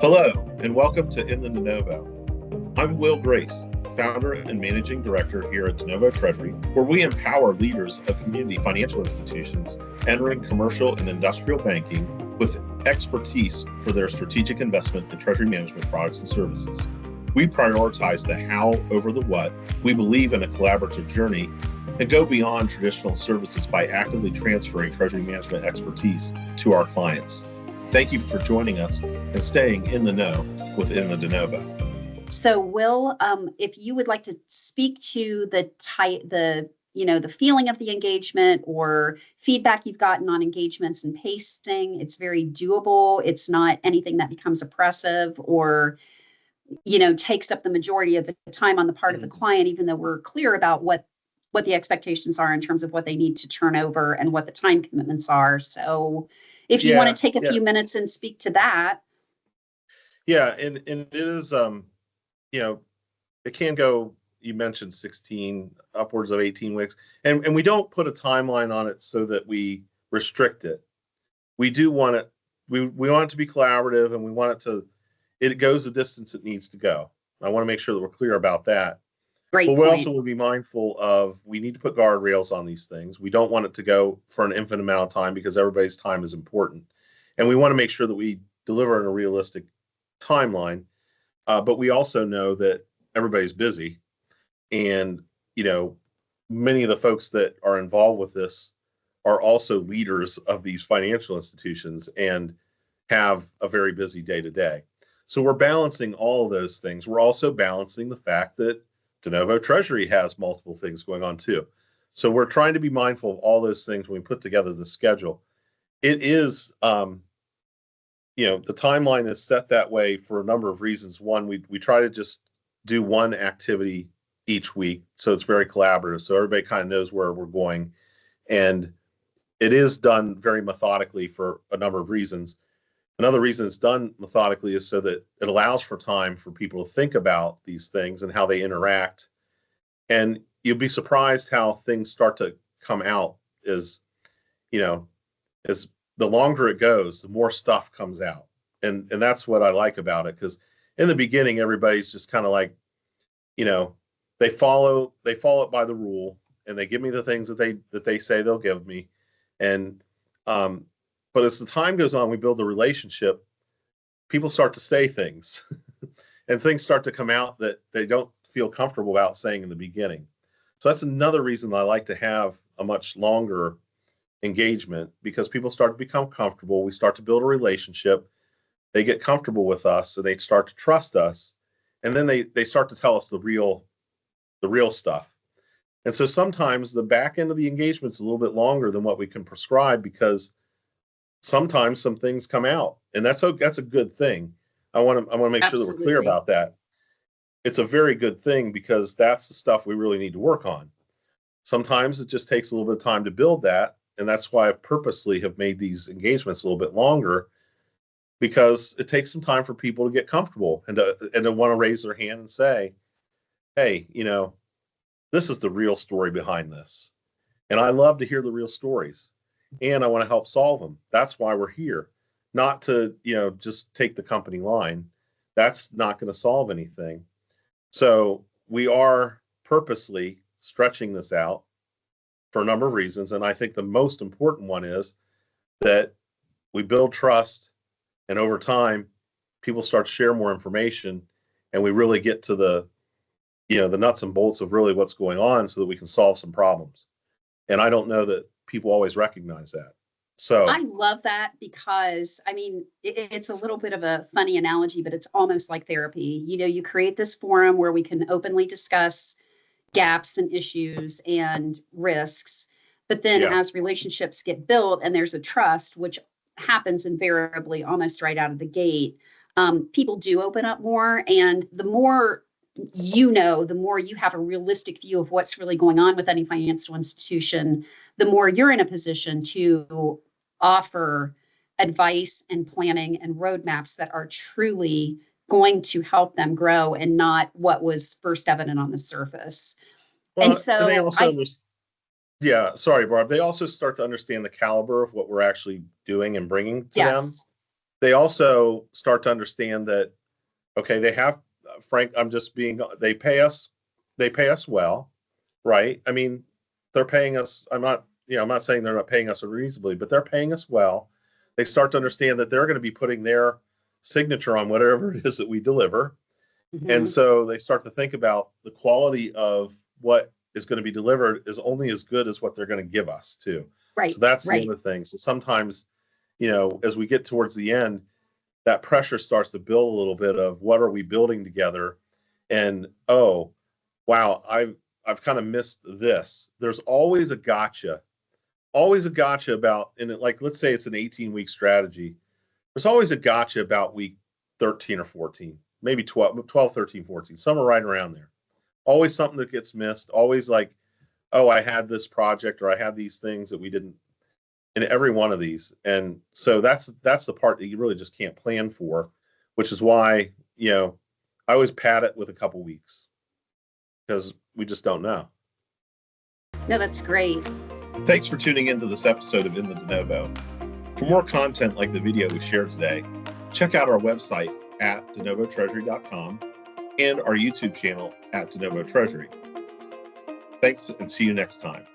Hello, and welcome to In The DeNovo. I'm Will Grace, founder and managing director here at DeNovo Treasury, where we empower leaders of community financial institutions entering commercial and industrial banking with expertise for their strategic investment in treasury management products and services. We prioritize the how over the what. We believe in a collaborative journey and go beyond traditional services by actively transferring treasury management expertise to our clients. Thank you for joining us and staying in the know within the DeNovo. So, Will, if you would like to speak to the feeling of the engagement or feedback you've gotten on engagements and pacing, it's very doable. It's not anything that becomes oppressive or, takes up the majority of the time on the part of the client, even though we're clear about what the expectations are in terms of what they need to turn over and what the time commitments are. So if you want to take a few minutes and speak to that. Yeah, and it is, it can go, you mentioned 16, upwards of 18 weeks. And we don't put a timeline on it so that we restrict it. We do want it, we want it to be collaborative, and we want it goes the distance it needs to go. I want to make sure that we're clear about that. Great but point. we also will be mindful of, we need to put guardrails on these things. We don't want it to go for an infinite amount of time because everybody's time is important. And we want to make sure that we deliver in a realistic timeline. But we also know that everybody's busy. And, many of the folks that are involved with this are also leaders of these financial institutions and have a very busy day to day. So we're balancing all of those things. We're also balancing the fact that DeNovo Treasury has multiple things going on too. So we're trying to be mindful of all those things when we put together the schedule. It is, the timeline is set that way for a number of reasons. One, we try to just do one activity each week, so it's very collaborative, so everybody kind of knows where we're going. And it is done very methodically for a number of reasons. Another reason it's done methodically is so that it allows for time for people to think about these things and how they interact. And you'll be surprised how things start to come out as the longer it goes, the more stuff comes out. And that's what I like about it, because in the beginning, everybody's just kind of like, they follow it by the rule, and they give me the things that they say they'll give me. And but as the time goes on, we build a relationship, people start to say things and things start to come out that they don't feel comfortable about saying in the beginning. So that's another reason I like to have a much longer engagement, because people start to become comfortable. We start to build a relationship. They get comfortable with us, and they start to trust us. And then they start to tell us the real stuff. And so sometimes the back end of the engagement is a little bit longer than what we can prescribe, because sometimes some things come out, and that's a good thing. I want to make sure that we're clear about that. It's a very good thing, because that's the stuff we really need to work on. Sometimes it just takes a little bit of time to build that, and that's why I purposely have made these engagements a little bit longer, because it takes some time for people to get comfortable and to want to raise their hand and say, hey, this is the real story behind this. And I love to hear the real stories, and I want to help solve them. That's why we're here, not to, just take the company line. That's not going to solve anything. So we are purposely stretching this out for a number of reasons. And I think the most important one is that we build trust, and over time, people start to share more information, and we really get to the nuts and bolts of really what's going on, so that we can solve some problems. And I don't know that people always recognize that. So I love that, because it's a little bit of a funny analogy, but it's almost like therapy. You create this forum where we can openly discuss gaps and issues and risks, but then as relationships get built and there's a trust, which happens invariably almost right out of the gate, people do open up more. And the more the more you have a realistic view of what's really going on with any financial institution, the more you're in a position to offer advice and planning and roadmaps that are truly going to help them grow, and not what was first evident on the surface. And they also Yeah, sorry, Barb. They also start to understand the caliber of what we're actually doing and bringing to them. they also start to understand that, okay, they have, Frank, they pay us well, right? I mean, they're paying us, I'm not saying they're not paying us unreasonably, but they're paying us well. They start to understand that they're going to be putting their signature on whatever it is that we deliver. And Mhm. so they start to think about the quality of what is going to be delivered is only as good as what they're going to give us too. Right, So that's the right. other thing. So sometimes, as we get towards the end, that pressure starts to build a little bit of what are we building together? And oh, wow, I've kind of missed this. There's always a gotcha about, and like, let's say it's an 18-week strategy. There's always a gotcha about week 13 or 14, maybe 12, 13, 14, somewhere right around there. Always something that gets missed. Always like, oh, I had this project or I had these things that we didn't in every one of these. And so that's the part that you really just can't plan for, which is why, I always pad it with a couple weeks because we just don't know. No, that's great. Thanks for tuning into this episode of In the DeNovo. For more content like the video we shared today, check out our website at DeNovoTreasury.com and our YouTube channel at DeNovo Treasury. Thanks and see you next time.